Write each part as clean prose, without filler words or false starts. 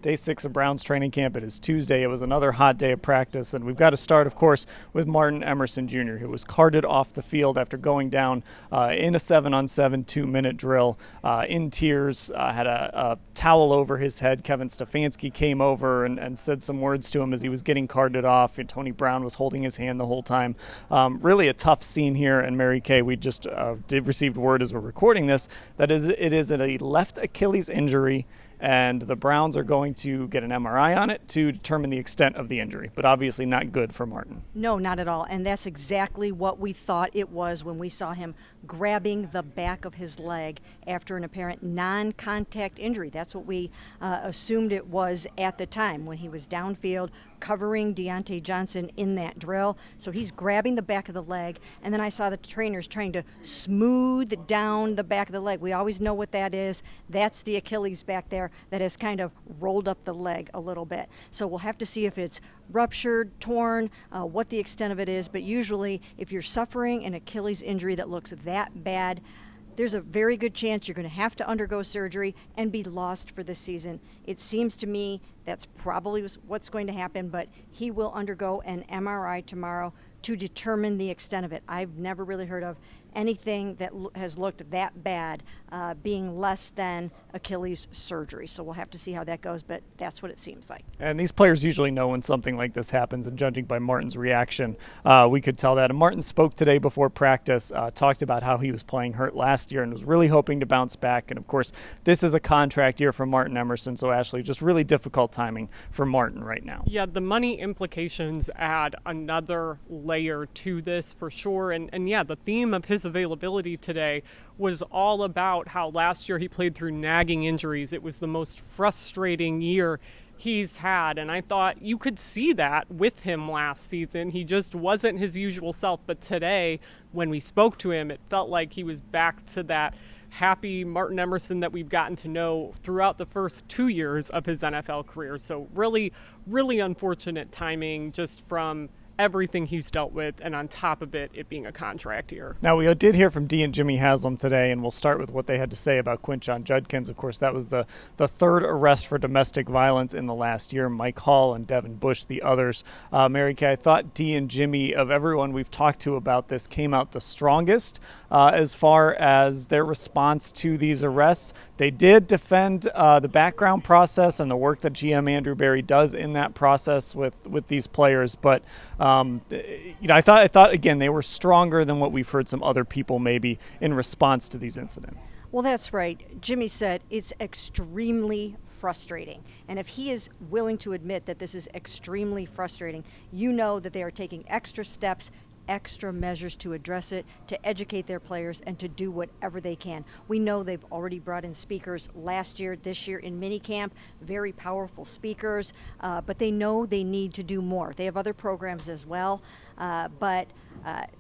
Day 6 of Browns training camp. It is Tuesday. It was another hot day of practice, and we've got to start, of course, with Martin Emerson Jr., who was carted off the field after going down in a 7-on-7 2-minute drill in tears, had a towel over his head. Kevin Stefanski came over and said some words to him as he was getting carted off, and Tony Brown was holding his hand the whole time. Really a tough scene here, and Mary Kay, we just received word as we're recording this that it is a left Achilles injury, and the Browns are going to get an MRI on it to determine the extent of the injury, but obviously not good for Martin. No, not at all, and that's exactly what we thought it was when we saw him grabbing the back of his leg after an apparent non-contact injury. That's what we assumed it was at the time when he was downfield covering Deontay Johnson in that drill. So he's grabbing the back of the leg, and then I saw the trainers trying to smooth down the back of the leg. We always know what that is. That's the Achilles back there that has kind of rolled up the leg a little bit. So we'll have to see if it's ruptured, torn, what the extent of it is. But usually if you're suffering an Achilles injury that looks that bad, there's a very good chance you're going to have to undergo surgery and be lost for the season. It seems to me that's probably what's going to happen, but he will undergo an MRI tomorrow to determine the extent of it. I've never really heard of anything that has looked that bad being less than Achilles surgery. So we'll have to see how that goes, but that's what it seems like. And these players usually know when something like this happens, and judging by Martin's reaction, we could tell that. And Martin spoke today before practice, talked about how he was playing hurt last year and was really hoping to bounce back. And, of course, this is a contract year for Martin Emerson, so, Ashley, just really difficult timing for Martin right now. Yeah, the money implications add another layer to this for sure. And yeah, the theme of his availability today was all about how last year he played through nagging injuries. It was the most frustrating year he's had, and I thought you could see that with him last season. He just wasn't his usual self, but today when we spoke to him, it felt like he was back to that happy Martin Emerson that we've gotten to know throughout the first 2 years of his NFL career. So really, really unfortunate timing just from everything he's dealt with, and on top of it being a contract year. Now, we did hear from Dee and Jimmy Haslam today, and we'll start with what they had to say about Quinshon Judkins. Of course, that was the third arrest for domestic violence in the last year. Mike Hall and Devin Bush, the others. Mary Kay, I thought Dee and Jimmy, of everyone we've talked to about this, came out the strongest as far as their response to these arrests. They did defend the background process and the work that GM Andrew Berry does in that process with these players, but I thought again they were stronger than what we've heard some other people maybe in response to these incidents. Well, that's right. Jimmy said it's extremely frustrating. And if he is willing to admit that this is extremely frustrating, you know that they are taking extra steps, extra measures to address it, to educate their players, and to do whatever they can. We know they've already brought in speakers last year, this year in minicamp, very powerful speakers, but they know they need to do more. They have other programs as well, but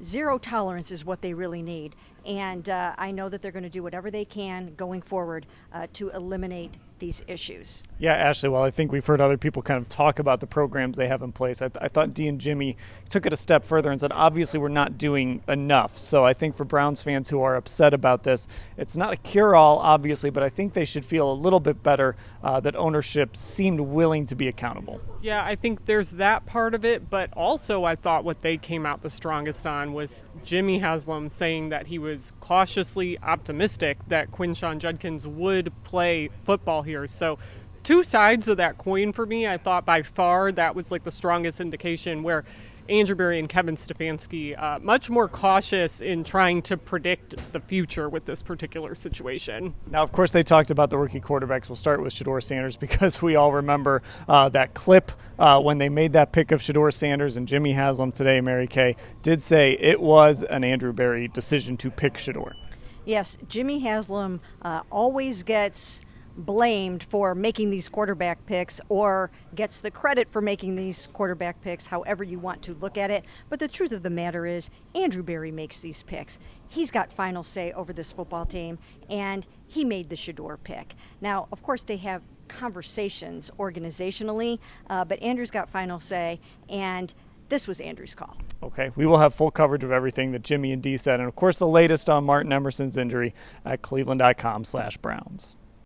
zero tolerance is what they really need. And I know that they're going to do whatever they can going forward to eliminate these issues. Yeah, Ashley, well, I think we've heard other people kind of talk about the programs they have in place. I thought Dee and Jimmy took it a step further and said, obviously, we're not doing enough. So I think for Browns fans who are upset about this, it's not a cure-all, obviously, but I think they should feel a little bit better that ownership seemed willing to be accountable. Yeah, I think there's that part of it, but also I thought what they came out the strongest on was Jimmy Haslam saying that he was cautiously optimistic that Quinshon Judkins would play football here. So two sides of that coin for me. I thought by far that was like the strongest indication, where Andrew Berry and Kevin Stefanski much more cautious in trying to predict the future with this particular situation. Now, of course, they talked about the rookie quarterbacks. We'll start with Shedeur Sanders because we all remember that clip when they made that pick of Shador Sanders, and Jimmy Haslam today, Mary Kay, did say it was an Andrew Berry decision to pick Shedeur. Yes, Jimmy Haslam always gets blamed for making these quarterback picks, or gets the credit for making these quarterback picks, however you want to look at it. But the truth of the matter is, Andrew Berry makes these picks. He's got final say over this football team, and he made the Shedeur pick. Now, of course, they have conversations organizationally, but Andrew's got final say, and this was Andrew's call. Okay, we will have full coverage of everything that Jimmy and Dee said, and of course the latest on Martin Emerson's injury at cleveland.com/Browns.